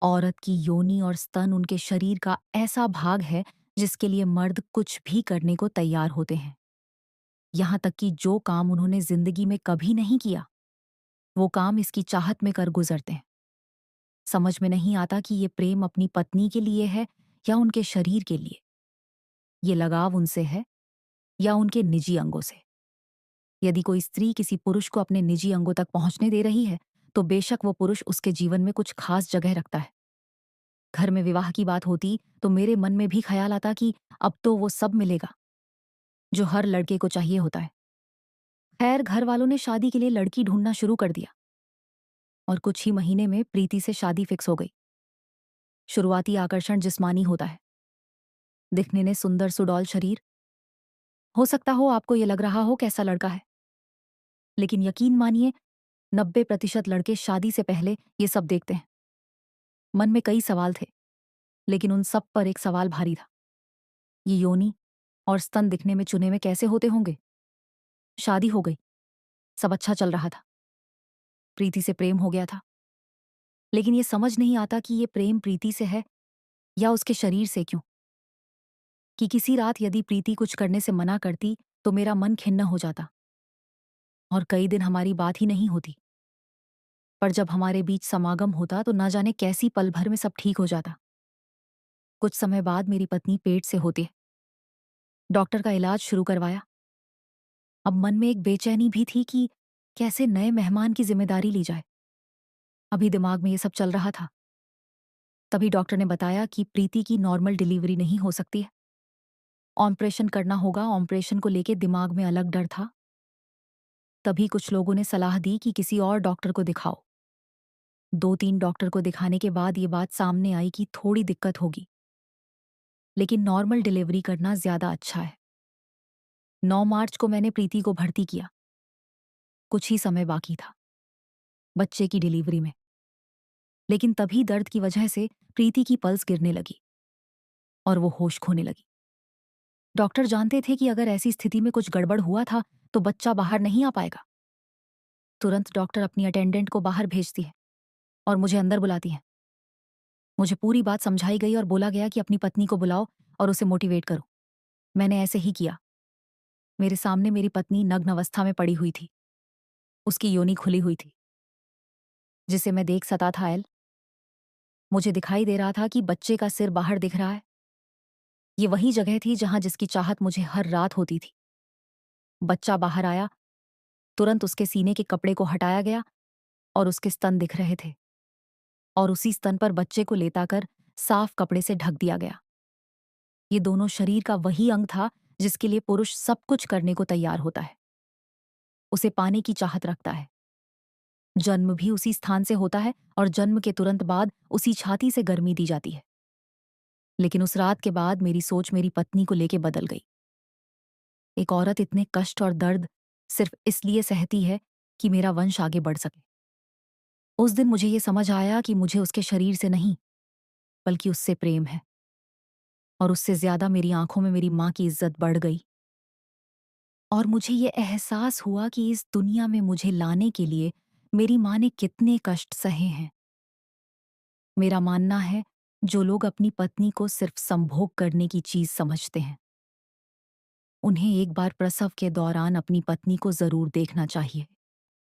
औरत की योनि और स्तन उनके शरीर का ऐसा भाग है जिसके लिए मर्द कुछ भी करने को तैयार होते हैं। यहाँ तक कि जो काम उन्होंने जिंदगी में कभी नहीं किया, वो काम इसकी चाहत में कर गुजरते हैं। समझ में नहीं आता कि ये प्रेम अपनी पत्नी के लिए है या उनके शरीर के लिए। ये लगाव उनसे है या उनके निजी अंगों से। यदि कोई स्त्री किसी पुरुष को अपने निजी अंगों तक पहुंचने दे रही है, तो बेशक वो पुरुष उसके जीवन में कुछ खास जगह रखता है। घर में विवाह की बात होती तो मेरे मन में भी ख्याल आता कि अब तो वो सब मिलेगा जो हर लड़के को चाहिए होता है। खैर, घर वालों ने शादी के लिए लड़की ढूंढना शुरू कर दिया और कुछ ही महीने में प्रीति से शादी फिक्स हो गई। शुरुआती आकर्षण जिस्मानी होता है। दिखने में सुंदर सुडौल शरीर, हो सकता हो आपको ये लग रहा हो कैसा लड़का है। लेकिन यकीन मानिए, 90% लड़के शादी से पहले ये सब देखते हैं। मन में कई सवाल थे, लेकिन उन सब पर एक सवाल भारी था। ये योनि और स्तन दिखने में चुने में कैसे होते होंगे। शादी हो गई, सब अच्छा चल रहा था, प्रीति से प्रेम हो गया था। लेकिन ये समझ नहीं आता कि ये प्रेम प्रीति से है या उसके शरीर से। क्यों कि किसी रात यदि प्रीति कुछ करने से मना करती तो मेरा मन खिन्न हो जाता और कई दिन हमारी बात ही नहीं होती। पर जब हमारे बीच समागम होता तो ना जाने कैसी पल भर में सब ठीक हो जाता। कुछ समय बाद मेरी पत्नी पेट से होती है। डॉक्टर का इलाज शुरू करवाया। अब मन में एक बेचैनी भी थी कि कैसे नए मेहमान की जिम्मेदारी ली जाए। अभी दिमाग में ये सब चल रहा था। तभी डॉक्टर ने बताया कि प्रीति की नॉर्मल डिलीवरी नहीं हो सकती है, ऑपरेशन करना होगा। ऑपरेशन को लेके दिमाग में अलग डर था। तभी कुछ लोगों ने सलाह दी कि किसी और डॉक्टर को दिखाओ। 2-3 डॉक्टर को दिखाने के बाद ये बात सामने आई कि थोड़ी दिक्कत होगी, लेकिन नॉर्मल डिलीवरी करना ज्यादा अच्छा है। 9 मार्च को मैंने प्रीति को भर्ती किया। कुछ ही समय बाकी था बच्चे की डिलीवरी में, लेकिन तभी दर्द की वजह से प्रीति की पल्स गिरने लगी और वो होश खोने लगी। डॉक्टर जानते थे कि अगर ऐसी स्थिति में कुछ गड़बड़ हुआ था तो बच्चा बाहर नहीं आ पाएगा। तुरंत डॉक्टर अपनी अटेंडेंट को बाहर भेजती है और मुझे अंदर बुलाती है। मुझे पूरी बात समझाई गई और बोला गया कि अपनी पत्नी को बुलाओ और उसे मोटिवेट करो। मैंने ऐसे ही किया। मेरे सामने मेरी पत्नी नग्न अवस्था में पड़ी हुई थी। उसकी योनि खुली हुई थी, जिसे मैं देख सका था। मुझे दिखाई दे रहा था कि बच्चे का सिर बाहर दिख रहा है। ये वही जगह थी जहां जिसकी चाहत मुझे हर रात होती थी। बच्चा बाहर आया, तुरंत उसके सीने के कपड़े को हटाया गया और उसके स्तन दिख रहे थे और उसी स्तन पर बच्चे को लेटा कर साफ कपड़े से ढक दिया गया। ये दोनों शरीर का वही अंग था जिसके लिए पुरुष सब कुछ करने को तैयार होता है, उसे पाने की चाहत रखता है। जन्म भी उसी स्थान से होता है और जन्म के तुरंत बाद उसी छाती से गर्मी दी जाती है। लेकिन उस रात के बाद मेरी सोच मेरी पत्नी को लेके बदल गई। एक औरत इतने कष्ट और दर्द सिर्फ इसलिए सहती है कि मेरा वंश आगे बढ़ सके। उस दिन मुझे ये समझ आया कि मुझे उसके शरीर से नहीं, बल्कि उससे प्रेम है। और उससे ज्यादा मेरी आंखों में मेरी माँ की इज्जत बढ़ गई और मुझे ये एहसास हुआ कि इस दुनिया में मुझे लाने के लिए मेरी माँ ने कितने कष्ट सहे हैं। मेरा मानना है, जो लोग अपनी पत्नी को सिर्फ संभोग करने की चीज समझते हैं, उन्हें एक बार प्रसव के दौरान अपनी पत्नी को जरूर देखना चाहिए।